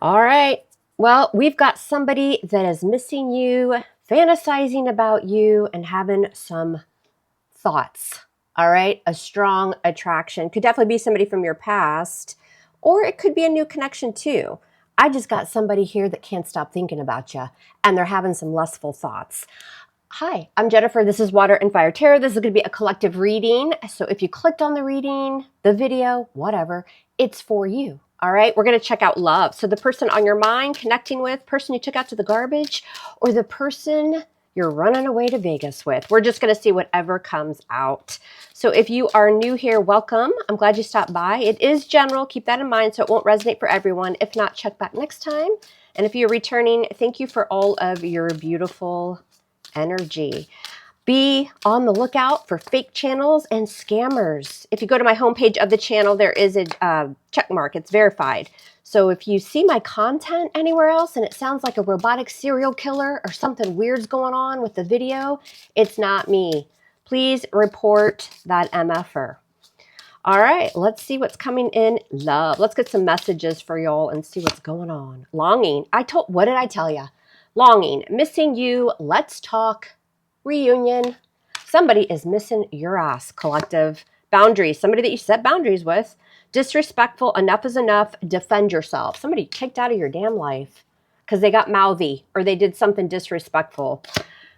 All right. Well, we've got somebody that is missing you, fantasizing about you, and having some thoughts. All right. A strong attraction. Could definitely be somebody from your past, or it could be a new connection too. I just got somebody here that can't stop thinking about you, and they're having some lustful thoughts. Hi, I'm Jennifer. This is Water and Fire Tarot. This is going to be a collective reading. So if you clicked on the reading, the video, whatever, it's for you. All right, we're going to check out love. So the person on your mind, connecting with, person you took out to the garbage, or the person you're running away to Vegas with. We're just going to see whatever comes out. So if you are new here, welcome. I'm glad you stopped by. It is general. Keep that in mind so it won't resonate for everyone. If not, check back next time. And if you're returning, thank you for all of your beautiful energy. Be on the lookout for fake channels and scammers. If you go to my homepage of the channel, there is a check mark. It's verified. So if you see my content anywhere else and it sounds like a robotic serial killer or something weird's going on with the video, it's not me. Please report that MFer. All right, let's see what's coming in love. Let's get some messages for y'all and see what's going on. Longing. What did I tell you? Longing, missing you, let's talk, reunion. Somebody is missing your ass, collective. Boundaries, somebody that you set boundaries with. Disrespectful, enough is enough, defend yourself. Somebody kicked out of your damn life because they got mouthy or they did something disrespectful.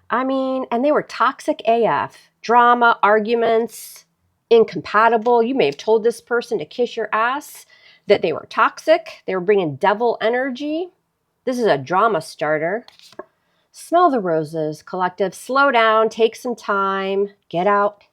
I mean, and they were toxic AF. Drama, arguments, incompatible. You may have told this person to kiss your ass, that they were toxic. They were bringing devil energy. This is a drama starter. Smell the roses, collective. Slow down, take some time, get out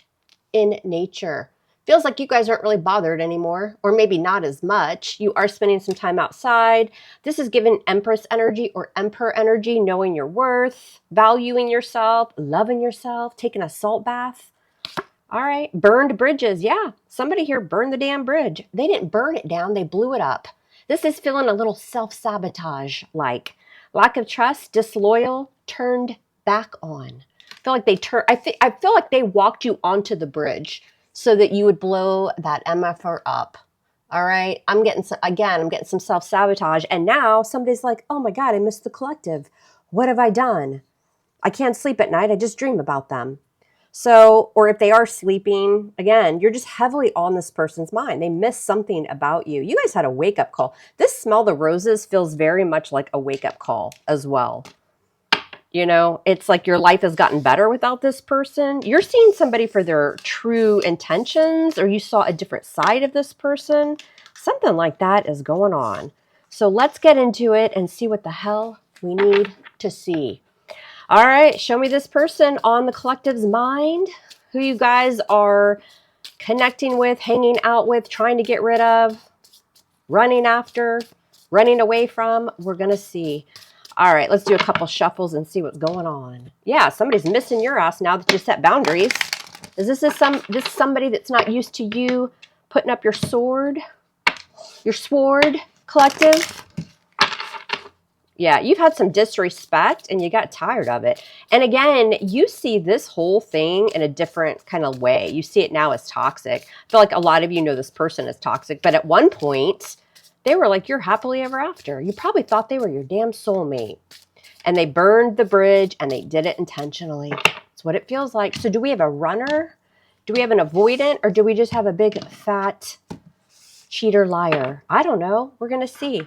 in nature. Feels like you guys aren't really bothered anymore, or maybe not as much. You are spending some time outside. This is giving Empress energy or Emperor energy, knowing your worth, valuing yourself, loving yourself, taking a salt bath. All right, burned bridges. Yeah, somebody here burned the damn bridge. They didn't burn it down, they blew it up. This is feeling a little self-sabotage, like lack of trust, disloyal, turned back on. I feel like they walked you onto the bridge so that you would blow that MFR up. All right, I'm getting some self-sabotage, and now somebody's like, oh my God, I missed the collective. What have I done? I can't sleep at night. I just dream about them. So, or if they are sleeping, again, you're just heavily on this person's mind. They missed something about you. You guys had a wake-up call. This smell the roses feels very much like a wake-up call as well. You know, it's like your life has gotten better without this person. You're seeing somebody for their true intentions, or you saw a different side of this person. Something like that is going on. So let's get into it and see what the hell we need to see. All right, show me this person on the collective's mind, who you guys are connecting with, hanging out with, trying to get rid of, running after, running away from. We're going to see. All right, let's do a couple shuffles and see what's going on. Yeah, somebody's missing your ass now that you set boundaries. Is this somebody that's not used to you putting up your sword, collective? Yeah, you've had some disrespect and you got tired of it. And again, you see this whole thing in a different kind of way. You see it now as toxic. I feel like a lot of you know this person is toxic, but at one point, they were like, you're happily ever after. You probably thought they were your damn soulmate. And they burned the bridge and they did it intentionally. That's what it feels like. So do we have a runner? Do we have an avoidant? Or do we just have a big fat cheater liar? I don't know. We're going to see.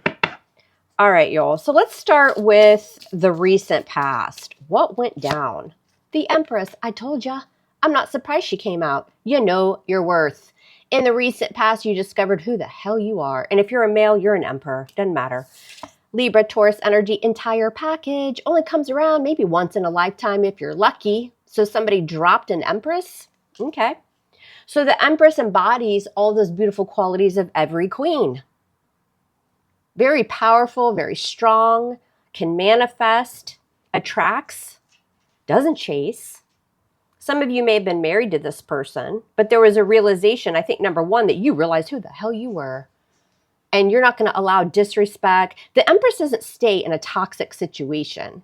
All right, y'all. So let's start with the recent past. What went down? The Empress. I told ya. I'm not surprised she came out. You know your worth. In the recent past, you discovered who the hell you are. And if you're a male, you're an emperor. Doesn't matter. Libra, Taurus energy, entire package. Only comes around maybe once in a lifetime if you're lucky. So somebody dropped an Empress? Okay. So the Empress embodies all those beautiful qualities of every queen. Very powerful, very strong, can manifest, attracts, doesn't chase. Some of you may have been married to this person, but there was a realization, I think, number one, that you realized who the hell you were. And you're not going to allow disrespect. The Empress doesn't stay in a toxic situation.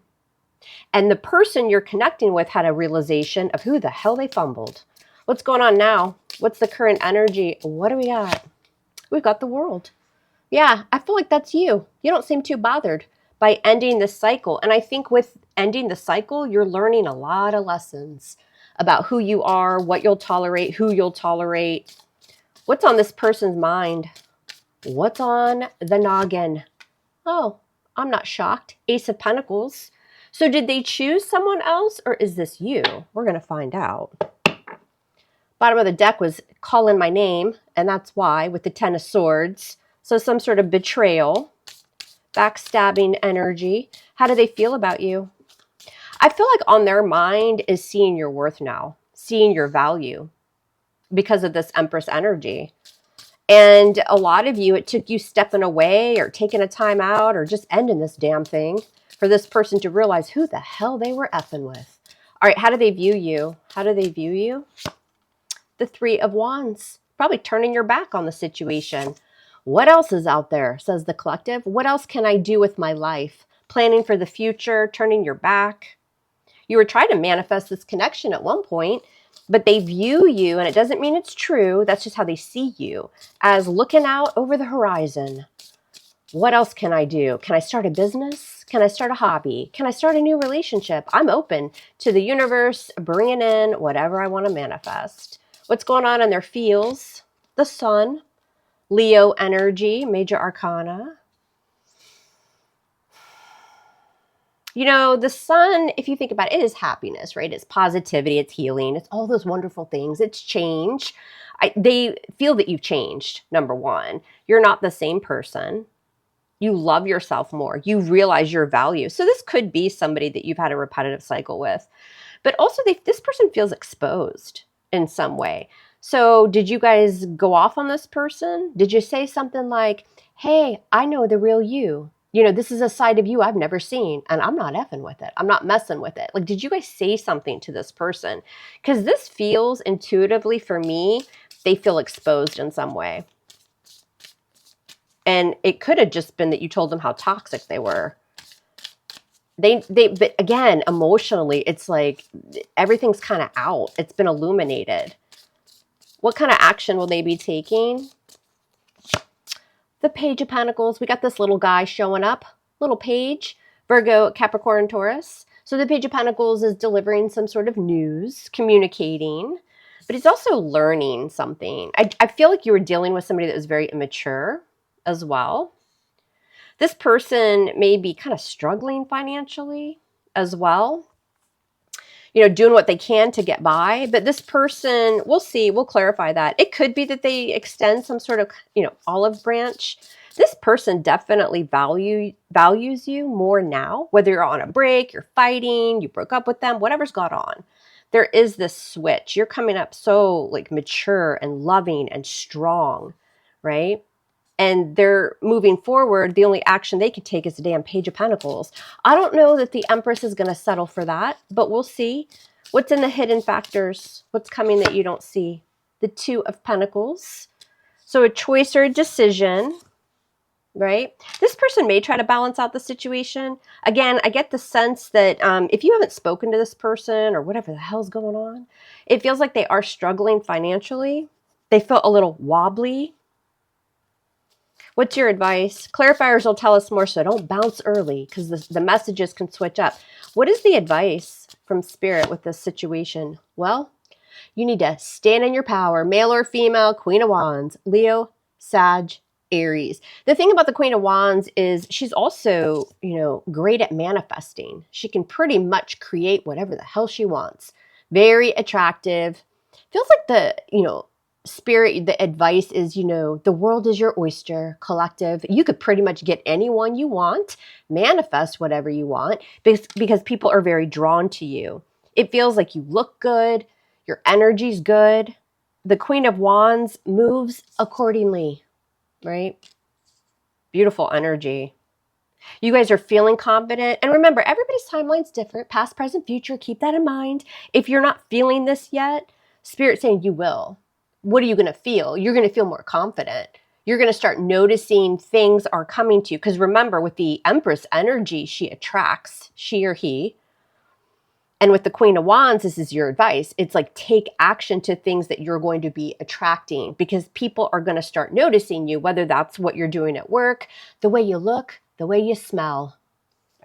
And the person you're connecting with had a realization of who the hell they fumbled. What's going on now? What's the current energy? What do we got? We've got the World. Yeah, I feel like that's you. You don't seem too bothered by ending the cycle. And I think with ending the cycle, you're learning a lot of lessons about who you are, what you'll tolerate, who you'll tolerate. What's on this person's mind? What's on the noggin? Oh, I'm not shocked. Ace of Pentacles. So did they choose someone else or is this you? We're going to find out. Bottom of the deck was calling my name, and that's why, with the Ten of Swords. So some sort of betrayal, backstabbing energy. How do they feel about you? I feel like on their mind is seeing your worth now, seeing your value because of this Empress energy. And a lot of you, it took you stepping away or taking a time out or just ending this damn thing for this person to realize who the hell they were effing with. All right, how do they view you? How do they view you? The Three of Wands, probably turning your back on the situation. What else is out there, says the collective? What else can I do with my life? Planning for the future, turning your back. You were trying to manifest this connection at one point, but they view you, and it doesn't mean it's true. That's just how they see you, as looking out over the horizon. What else can I do? Can I start a business? Can I start a hobby? Can I start a new relationship? I'm open to the universe bringing in whatever I want to manifest. What's going on in their fields? The Sun, Leo energy, major arcana. You know, the Sun, if you think about it, it is happiness, right? It's positivity, it's healing, it's all those wonderful things. It's change. They feel that you've changed, number one. You're not the same person. You love yourself more. You realize your value. So this could be somebody that you've had a repetitive cycle with. But also, this person feels exposed in some way. So did you guys go off on this person? Did you say something like, hey, I know the real you. You know, this is a side of you I've never seen, and I'm not effing with it. I'm not messing with it. Like, did you guys say something to this person? Because this feels intuitively for me, they feel exposed in some way. And it could have just been that you told them how toxic they were. But again, emotionally, it's like everything's kind of out. It's been illuminated. What kind of action will they be taking? The Page of Pentacles. We got this little guy showing up. Little page. Virgo, Capricorn, Taurus. So the Page of Pentacles is delivering some sort of news, communicating. But he's also learning something. I feel like you were dealing with somebody that was very immature as well. This person may be kind of struggling financially as well. You know, doing what they can to get by. But this person, we'll see, we'll clarify that. It could be that they extend some sort of, olive branch. This person definitely values you more now, whether you're on a break, you're fighting, you broke up with them, whatever's got on. There is this switch. You're coming up so like mature and loving and strong, right? And they're moving forward. The only action they could take is the damn Page of Pentacles. I don't know that the Empress is going to settle for that, but we'll see. What's in the hidden factors? What's coming that you don't see? The Two of Pentacles. So a choice or a decision, right? This person may try to balance out the situation. Again, I get the sense that if you haven't spoken to this person or whatever the hell's going on, it feels like they are struggling financially. They feel a little wobbly. What's your advice? Clarifiers will tell us more, so don't bounce early because the messages can switch up. What is the advice from Spirit with this situation? Well, you need to stand in your power, male or female, Queen of Wands, Leo, Sag, Aries. The thing about the Queen of Wands is she's also, great at manifesting. She can pretty much create whatever the hell she wants. Very attractive. Feels like Spirit, the advice is, the world is your oyster, collective. You could pretty much get anyone you want, manifest whatever you want, because people are very drawn to you. It feels like you look good, your energy's good. The Queen of Wands moves accordingly, right? Beautiful energy. You guys are feeling confident. And remember, everybody's timeline's different. Past, present, future. Keep that in mind. If you're not feeling this yet, Spirit's saying you will. What are you going to feel? You're going to feel more confident. You're going to start noticing things are coming to you. Because remember, with the Empress energy, she attracts, she or he. And with the Queen of Wands, this is your advice. It's like take action to things that you're going to be attracting, because people are going to start noticing you, whether that's what you're doing at work, the way you look, the way you smell.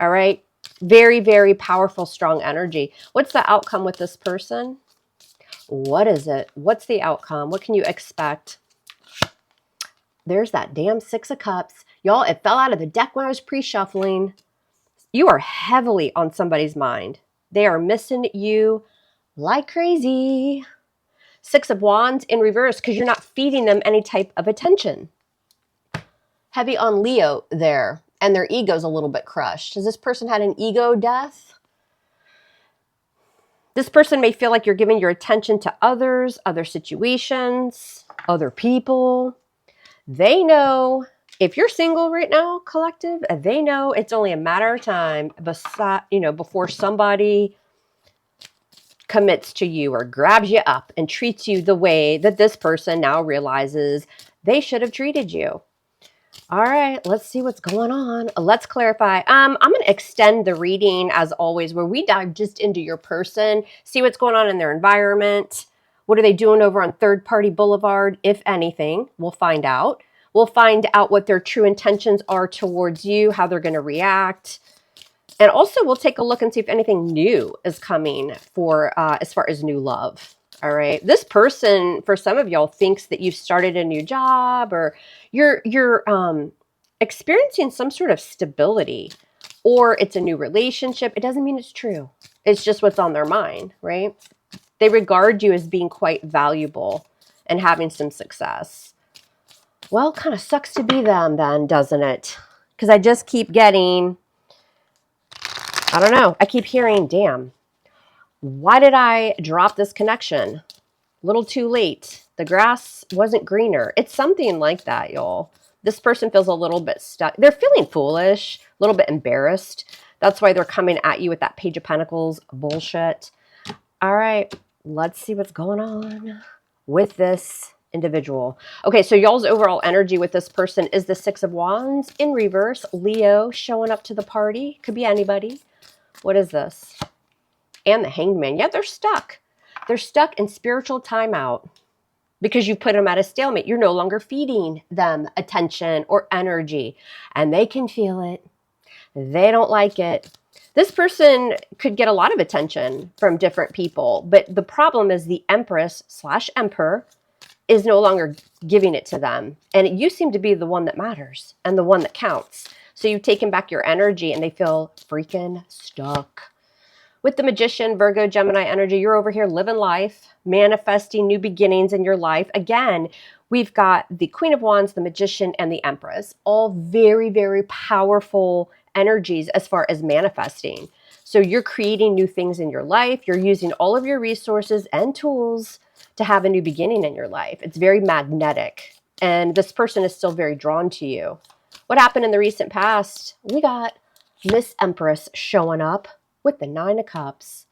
All right. Very, very powerful, strong energy. What's the outcome with this person? What is it? What's the outcome? What can you expect? There's that damn Six of Cups. Y'all, it fell out of the deck when I was pre-shuffling. You are heavily on somebody's mind. They are missing you like crazy. Six of Wands in reverse, because you're not feeding them any type of attention. Heavy on Leo there, and their ego's a little bit crushed. Has this person had an ego death? This person may feel like you're giving your attention to others, other situations, other people. They know, if you're single right now, collective, they know it's only a matter of time before somebody commits to you or grabs you up and treats you the way that this person now realizes they should have treated you. All right, let's see what's going on. Let's clarify. I'm going to extend the reading as always, where we dive just into your person, see what's going on in their environment. What are they doing over on Third Party Boulevard, if anything? We'll find out. We'll find out what their true intentions are towards you, how they're going to react. And also, we'll take a look and see if anything new is coming for as far as new love. All right. This person, for some of y'all, thinks that you've started a new job, or you're experiencing some sort of stability, or it's a new relationship. It doesn't mean it's true. It's just what's on their mind, right? They regard you as being quite valuable and having some success. Well, kind of sucks to be them then, doesn't it? Because I just keep getting, I don't know. I keep hearing, damn, why did I drop this connection? A little too late. The grass wasn't greener. It's something like that, y'all. This person feels a little bit stuck. They're feeling foolish, a little bit embarrassed. That's why they're coming at you with that Page of Pentacles bullshit. All right, let's see what's going on with this individual. Okay, so y'all's overall energy with this person is the Six of Wands in reverse. Leo showing up to the party. Could be anybody. What is this? And the Hanged Man. Yeah, they're stuck. They're stuck in spiritual timeout because you put them at a stalemate. You're no longer feeding them attention or energy, and they can feel it. They don't like it. This person could get a lot of attention from different people, but the problem is the Empress/Emperor is no longer giving it to them. And you seem to be the one that matters and the one that counts. So you've taken back your energy and they feel freaking stuck. With the Magician, Virgo, Gemini energy, you're over here living life, manifesting new beginnings in your life. Again, we've got the Queen of Wands, the Magician, and the Empress. All very, very powerful energies as far as manifesting. So you're creating new things in your life. You're using all of your resources and tools to have a new beginning in your life. It's very magnetic. And this person is still very drawn to you. What happened in the recent past? We got Miss Empress showing up with the Nine of Cups.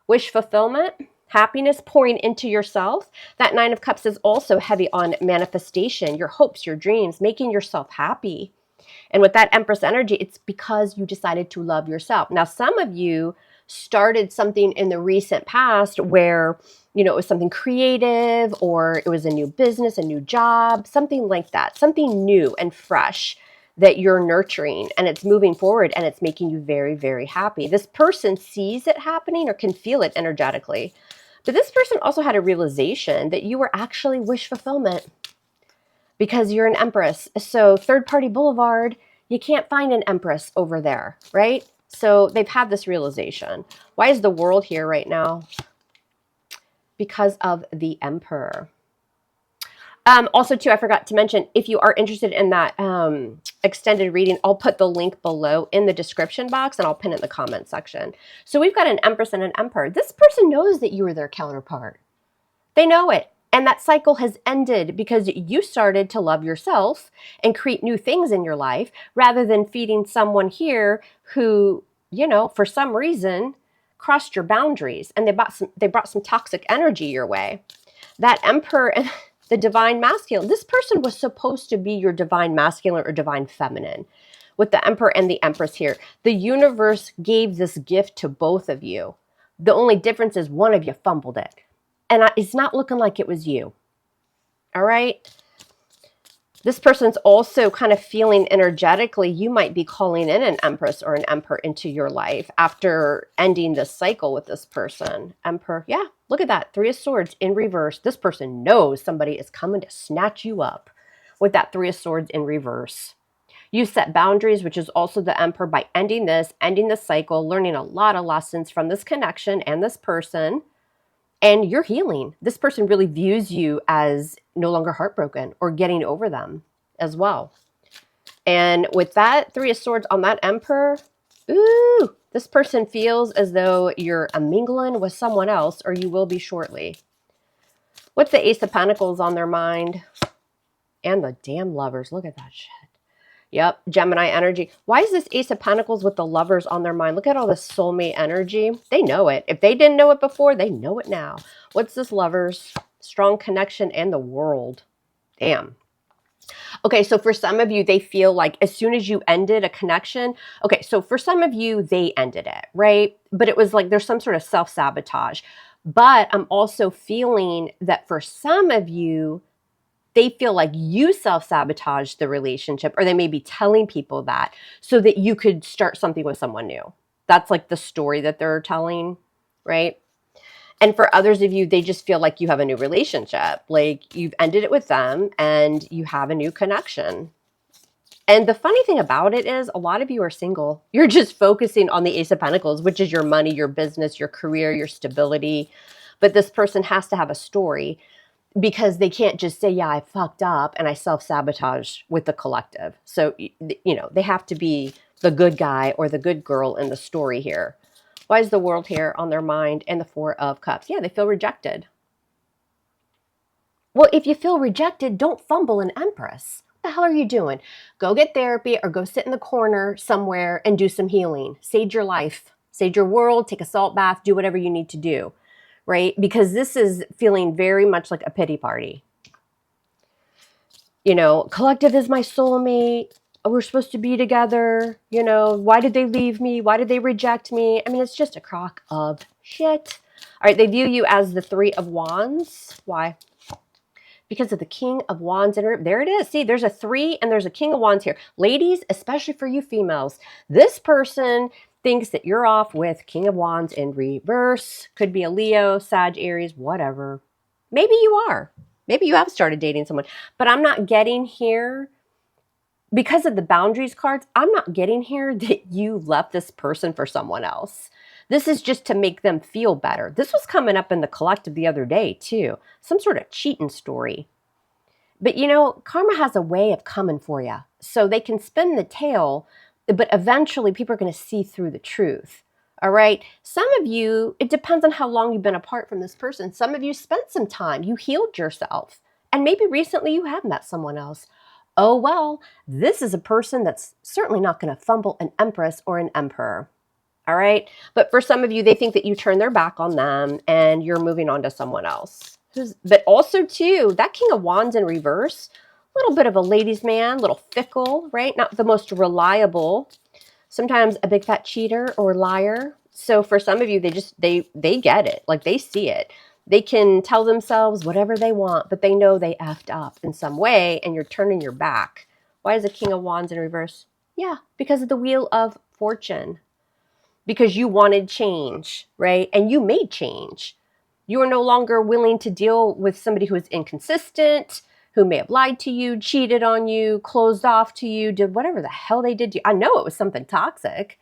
Wish fulfillment, happiness, pouring into yourself. That Nine of Cups is also heavy on manifestation, your hopes, your dreams, making yourself happy. And with that Empress energy, it's because you decided to love yourself. Now, some of you started something in the recent past where, it was something creative, or it was a new business, a new job, something like that, something new and fresh that you're nurturing, and it's moving forward and it's making you very, very happy. This person sees it happening or can feel it energetically. But this person also had a realization that you were actually wish fulfillment because you're an Empress. So Third Party Boulevard, you can't find an Empress over there, right? So they've had this realization. Why is the World here right now? Because of the Emperor. Also, too, I forgot to mention, if you are interested in that extended reading, I'll put the link below in the description box and I'll pin it in the comment section. So we've got an Empress and an Emperor. This person knows that you are their counterpart. They know it. And that cycle has ended because you started to love yourself and create new things in your life rather than feeding someone here who, for some reason crossed your boundaries and they brought some toxic energy your way. That Emperor and the Divine Masculine, this person was supposed to be your Divine Masculine or Divine Feminine. With the Emperor and the Empress here, the universe gave this gift to both of you. The only difference is one of you fumbled it. And it's not looking like it was you. All right? This person's also kind of feeling energetically, you might be calling in an Empress or an Emperor into your life after ending this cycle with this person. Emperor, yeah, look at that. 3 of Swords in reverse. This person knows somebody is coming to snatch you up with that 3 of Swords in reverse. You set boundaries, which is also the Emperor, by ending this cycle, learning a lot of lessons from this connection and this person. And you're healing. This person really views you as no longer heartbroken or getting over them as well. And with that 3 of Swords on that Emperor, ooh, this person feels as though you're mingling with someone else, or you will be shortly. What's the Ace of Pentacles on their mind? And the damn Lovers. Look at that shit. Yep, Gemini energy. Why is this Ace of Pentacles with the Lovers on their mind? Look at all this soulmate energy. They know it. If they didn't know it before, they know it now. What's this Lovers? Strong connection and the World. Damn. Okay, so for some of you, they feel like as soon as you ended a connection, okay, so for some of you, they ended it, right? But it was like there's some sort of self-sabotage. But I'm also feeling that for some of you, they feel like you self-sabotaged the relationship, or they may be telling people that so that you could start something with someone new. That's like the story that they're telling, right? And for others of you, they just feel like you have a new relationship, like you've ended it with them and you have a new connection. And the funny thing about it is a lot of you are single. You're just focusing on the Ace of Pentacles, which is your money, your business, your career, your stability. But this person has to have a story, because they can't just say, yeah, I fucked up and I self-sabotage with the collective. So, you know, they have to be the good guy or the good girl in the story here. Why is the World here on their mind and the 4 of Cups? Yeah, they feel rejected. Well, if you feel rejected, don't fumble an Empress. What the hell are you doing? Go get therapy or go sit in the corner somewhere and do some healing. Sage your life. Sage your world. Take a salt bath. Do whatever you need to do. Right? Because this is feeling very much like a pity party. You know, collective is my soulmate. We're supposed to be together. You know, why did they leave me? Why did they reject me? I mean, it's just a crock of shit. All right, they view you as the 3 of Wands. Why? Because of the King of Wands. And there it is. See, there's a 3 and there's a King of Wands here. Ladies, especially for you females, this person thinks that you're off with King of Wands in reverse. Could be a Leo, Sag, Aries, whatever. Maybe you are. Maybe you have started dating someone. But I'm not getting here, because of the boundaries cards, I'm not getting here that you left this person for someone else. This is just to make them feel better. This was coming up in the collective the other day, too. Some sort of cheating story. But, you know, karma has a way of coming for you. So they can spin the tail, but eventually people are going to see through the truth. All right. Some of you, it depends on how long you've been apart from this person. Some of you spent some time. You healed yourself. And maybe recently you have met someone else. Oh, well, this is a person that's certainly not going to fumble an Empress or an Emperor. All right. But for some of you, they think that you turn their back on them and you're moving on to someone else. But also, too, that King of Wands in reverse, a little bit of a ladies' man, a little fickle, right? Not the most reliable. Sometimes a big fat cheater or liar. So for some of you, they get it. Like, they see it. They can tell themselves whatever they want, but they know they effed up in some way and you're turning your back. Why is the King of Wands in reverse? Yeah, because of the Wheel of Fortune. Because you wanted change, right? And you made change. You are no longer willing to deal with somebody who is inconsistent, who may have lied to you, cheated on you, closed off to you, did whatever the hell they did to you. I know it was something toxic.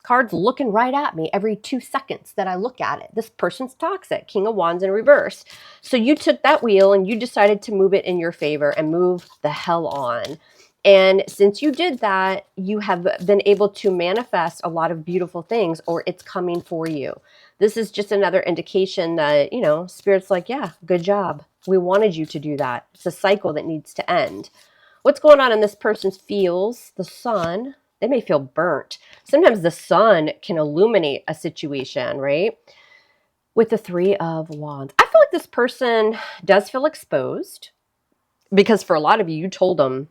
Cards looking right at me every 2 seconds that I look at it. This person's toxic. King of Wands in reverse. So you took that wheel and you decided to move it in your favor and move the hell on. And since you did that, you have been able to manifest a lot of beautiful things, or it's coming for you. This is just another indication that, you know, Spirit's like, yeah, good job. We wanted you to do that. It's a cycle that needs to end. What's going on in this person's feels? The Sun. They may feel burnt. Sometimes the sun can illuminate a situation, right? With the 3 of Wands. I feel like this person does feel exposed, because for a lot of you, you told them,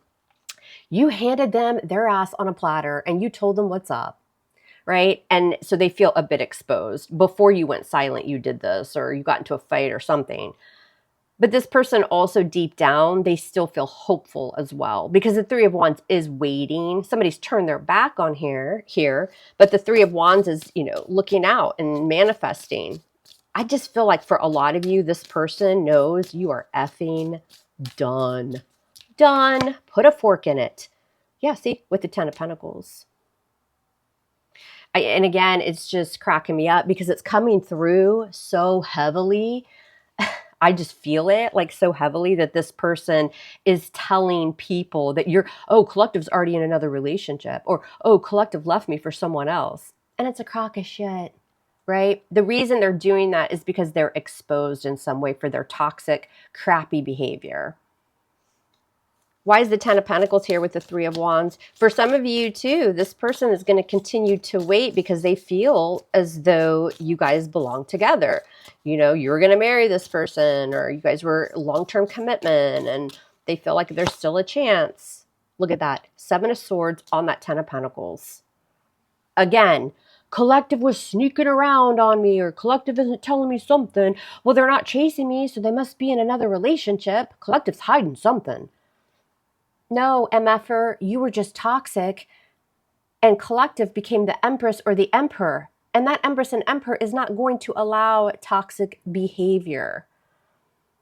you handed them their ass on a platter and you told them what's up, right? And so they feel a bit exposed. Before you went silent, you did this, or you got into a fight or something. But this person also deep down, they still feel hopeful as well, because the Three of Wands is waiting. Somebody's turned their back on here, but the Three of Wands is, looking out and manifesting. I just feel like for a lot of you, this person knows you are effing done. Done. Put a fork in it. Yeah, see, with the Ten of Pentacles. And again, it's just cracking me up because it's coming through so heavily. I just feel it like so heavily that this person is telling people that collective's already in another relationship, or, collective left me for someone else. And it's a crock of shit, right? The reason they're doing that is because they're exposed in some way for their toxic, crappy behavior. Why is the Ten of Pentacles here with the Three of Wands? For some of you too, this person is going to continue to wait because they feel as though you guys belong together. You're going to marry this person, or you guys were long-term commitment, and they feel like there's still a chance. Look at that. Seven of Swords on that Ten of Pentacles. Again, collective was sneaking around on me, or collective isn't telling me something. Well, they're not chasing me, so they must be in another relationship. Collective's hiding something. No, MFer, you were just toxic, and collective became the Empress or the Emperor. And that Empress and Emperor is not going to allow toxic behavior.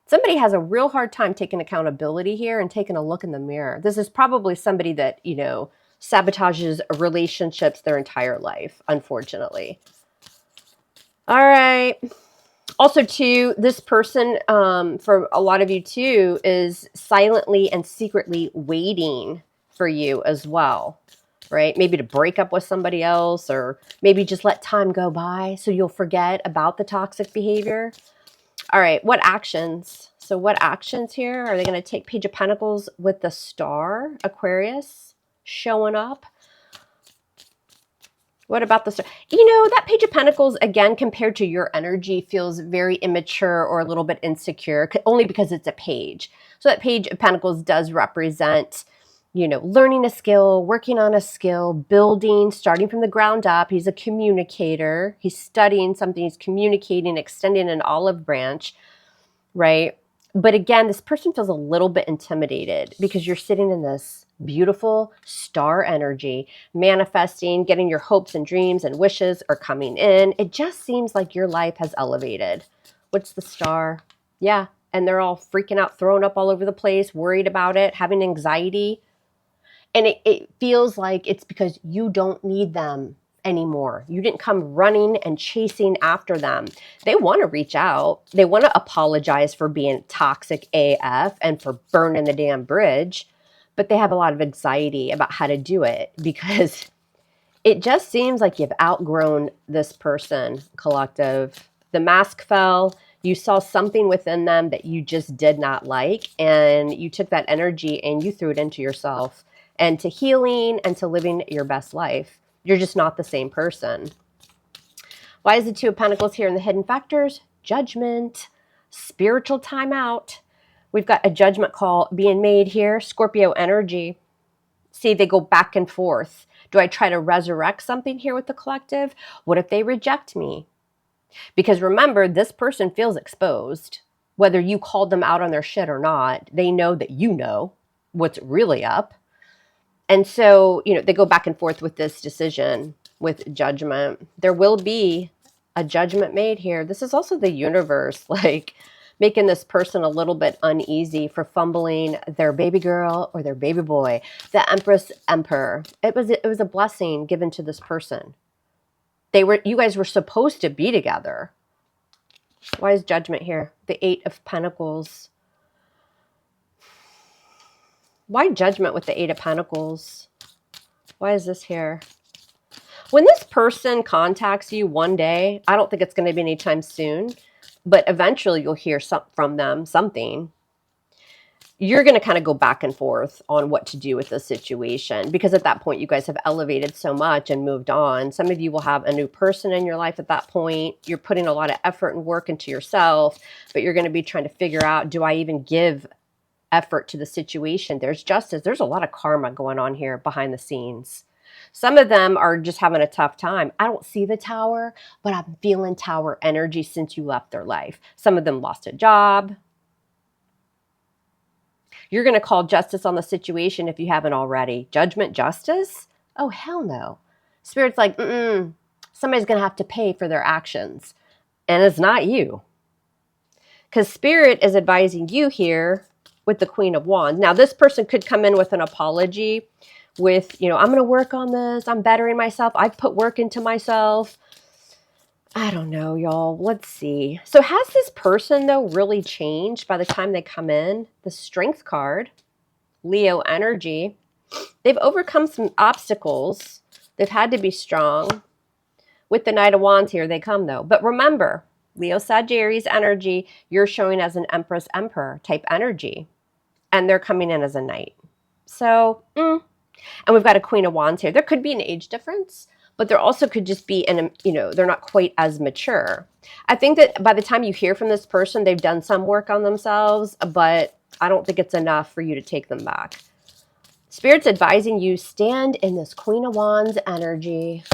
Somebody has a real hard time taking accountability here and taking a look in the mirror. This is probably somebody that, sabotages relationships their entire life, unfortunately. All right. Also, too, this person, for a lot of you, too, is silently and secretly waiting for you as well, right? Maybe to break up with somebody else, or maybe just let time go by so you'll forget about the toxic behavior. All right, what actions? So what actions here? Are they going to take Page of Pentacles with the Star, Aquarius, showing up? What about the Star? That Page of Pentacles, again, compared to your energy, feels very immature or a little bit insecure, only because it's a page. So that Page of Pentacles does represent, learning a skill, working on a skill, building, starting from the ground up. He's a communicator. He's studying something. He's communicating, extending an olive branch, right? But again, this person feels a little bit intimidated because you're sitting in this beautiful star energy, manifesting, getting your hopes and dreams and wishes are coming in. It just seems like your life has elevated. What's the Star? Yeah. And they're all freaking out, throwing up all over the place, worried about it, having anxiety. And it feels like it's because you don't need them anymore. You didn't come running and chasing after them. They want to reach out. They want to apologize for being toxic AF and for burning the damn bridge. But they have a lot of anxiety about how to do it because it just seems like you've outgrown this person, collective. The mask fell. You saw something within them that you just did not like, and you took that energy and you threw it into yourself and to healing and to living your best life. You're just not the same person. Why is the Two of Pentacles here in the hidden factors? Judgment, spiritual timeout. We've got a judgment call being made here. Scorpio energy. See, they go back and forth. Do I try to resurrect something here with the collective? What if they reject me? Because remember, this person feels exposed. Whether you called them out on their shit or not, they know that you know what's really up. And so, they go back and forth with this decision, with judgment. There will be a judgment made here. This is also the universe, making this person a little bit uneasy for fumbling their baby girl or their baby boy. The Empress, Emperor. It was a blessing given to this person. You guys were supposed to be together. Why is judgment here? The Eight of Pentacles. Why judgment with the Eight of Pentacles? Why is this here? When this person contacts you one day, I don't think it's going to be anytime soon, but eventually you'll hear from them, something. You're going to kind of go back and forth on what to do with the situation because at that point you guys have elevated so much and moved on. Some of you will have a new person in your life at that point. You're putting a lot of effort and work into yourself, but you're going to be trying to figure out, do I even give effort to the situation? There's justice. There's a lot of karma going on here behind the scenes. Some of them are just having a tough time. I don't see the tower, but I'm feeling tower energy since you left their life. Some of them lost a job. You're going to call justice on the situation if you haven't already. Judgment, justice? Oh, hell no. Spirit's like, somebody's going to have to pay for their actions. And it's not you. Because Spirit is advising you here with the Queen of Wands. Now, this person could come in with an apology with, I'm going to work on this. I'm bettering myself. I've put work into myself. I don't know, y'all. Let's see. So has this person, though, really changed by the time they come in? The Strength card, Leo energy. They've overcome some obstacles. They've had to be strong. With the Knight of Wands here, they come, though. But remember, Leo Sagittarius energy, you're showing as an Empress Emperor type energy. And they're coming in as a Knight. So, and we've got a Queen of Wands here. There could be an age difference, but there also could just be, they're not quite as mature. I think that by the time you hear from this person, they've done some work on themselves, but I don't think it's enough for you to take them back. Spirit's advising you stand in this Queen of Wands energy.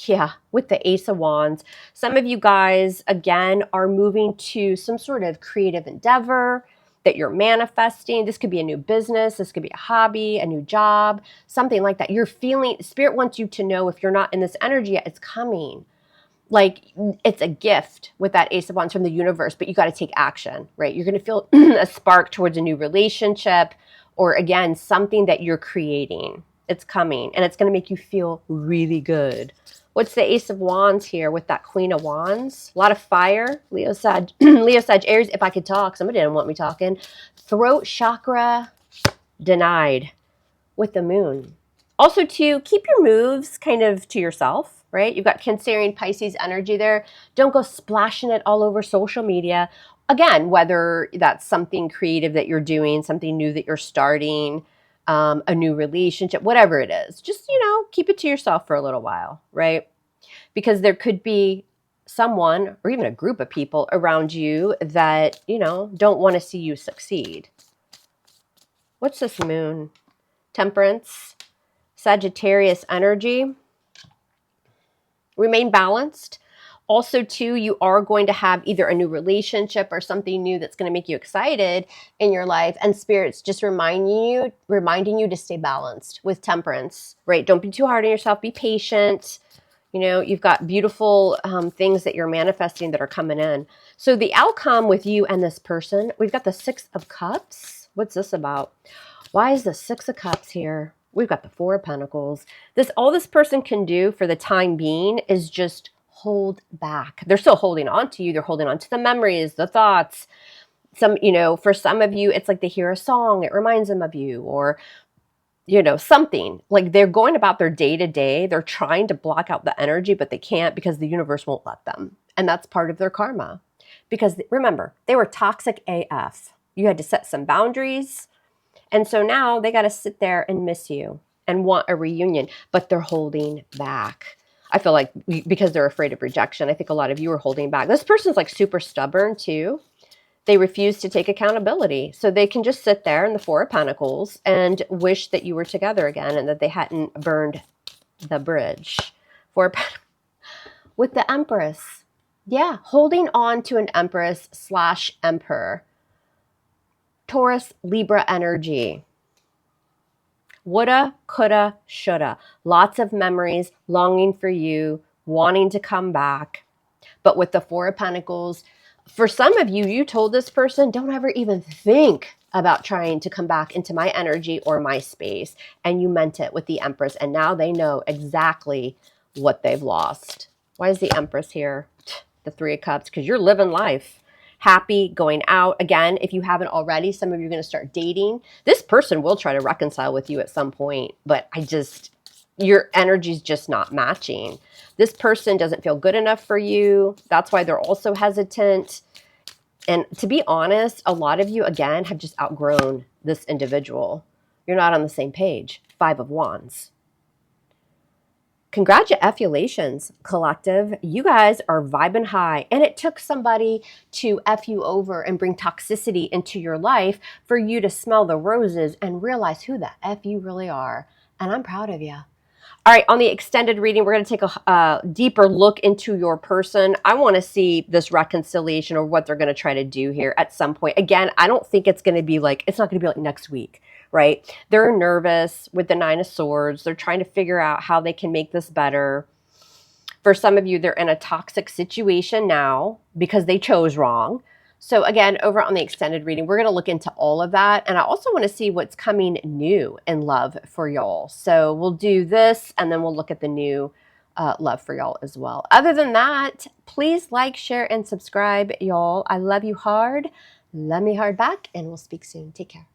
Yeah, with the Ace of Wands. Some of you guys, again, are moving to some sort of creative endeavor that you're manifesting. This could be a new business. This could be a hobby, a new job, something like that. You're feeling, Spirit wants you to know if you're not in this energy yet, it's coming. Like it's a gift with that Ace of Wands from the universe, but you got to take action, right? You're going to feel a spark towards a new relationship or, again, something that you're creating. It's coming and it's going to make you feel really good. What's the Ace of Wands here with that Queen of Wands? A lot of fire. Leo Sag, Aries, if I could talk. Somebody didn't want me talking. Throat chakra denied with the Moon. Also, to keep your moves kind of to yourself, right? You've got Cancerian Pisces energy there. Don't go splashing it all over social media. Again, whether that's something creative that you're doing, something new that you're starting, a new relationship, whatever it is, just, keep it to yourself for a little while, right? Because there could be someone or even a group of people around you that, don't want to see you succeed. What's this Moon? Temperance, Sagittarius energy. Remain balanced. Also, too, you are going to have either a new relationship or something new that's going to make you excited in your life. And Spirit's just reminding you to stay balanced with temperance, right? Don't be too hard on yourself. Be patient. You've got beautiful things that you're manifesting that are coming in. So the outcome with you and this person, we've got the Six of Cups. What's this about? Why is the Six of Cups here? We've got the Four of Pentacles. All this person can do for the time being is just hold back. They're still holding on to you. They're holding on to the memories, the thoughts. For some of you, it's like they hear a song. It reminds them of you or, something. Like they're going about their day to day. They're trying to block out the energy, but they can't because the universe won't let them. And that's part of their karma. Because remember, they were toxic AF. You had to set some boundaries. And so now they got to sit there and miss you and want a reunion, but they're holding back. I feel like because they're afraid of rejection, I think a lot of you are holding back. This person's like super stubborn too. They refuse to take accountability. So they can just sit there in the Four of Pentacles and wish that you were together again and that they hadn't burned the bridge. Four of Pentacles. With the Empress. Yeah, holding on to an Empress / Emperor. Taurus, Libra energy. Woulda, coulda, shoulda. Lots of memories, longing for you, wanting to come back. But with the Four of Pentacles, for some of you, you told this person, don't ever even think about trying to come back into my energy or my space. And you meant it with the Empress. And now they know exactly what they've lost. Why is the Empress here? The Three of Cups, because you're living life. Happy, going out. Again, if you haven't already, some of you are going to start dating. This person will try to reconcile with you at some point, but your energy's just not matching. This person doesn't feel good enough for you. That's why they're also hesitant. And to be honest, a lot of you, again, have just outgrown this individual. You're not on the same page. Five of Wands. Congratulations, collective. You guys are vibing high. And it took somebody to F you over and bring toxicity into your life for you to smell the roses and realize who the F you really are. And I'm proud of you. All right, on the extended reading, we're going to take a deeper look into your person. I want to see this reconciliation or what they're going to try to do here at some point. Again, I don't think it's going to be like, it's not going to be like next week, right? They're nervous with the Nine of Swords. They're trying to figure out how they can make this better. For some of you, they're in a toxic situation now because they chose wrong. So again, over on the extended reading, we're going to look into all of that. And I also want to see what's coming new in love for y'all. So we'll do this and then we'll look at the new love for y'all as well. Other than that, please like, share, and subscribe, y'all. I love you hard. Love me hard back, and we'll speak soon. Take care.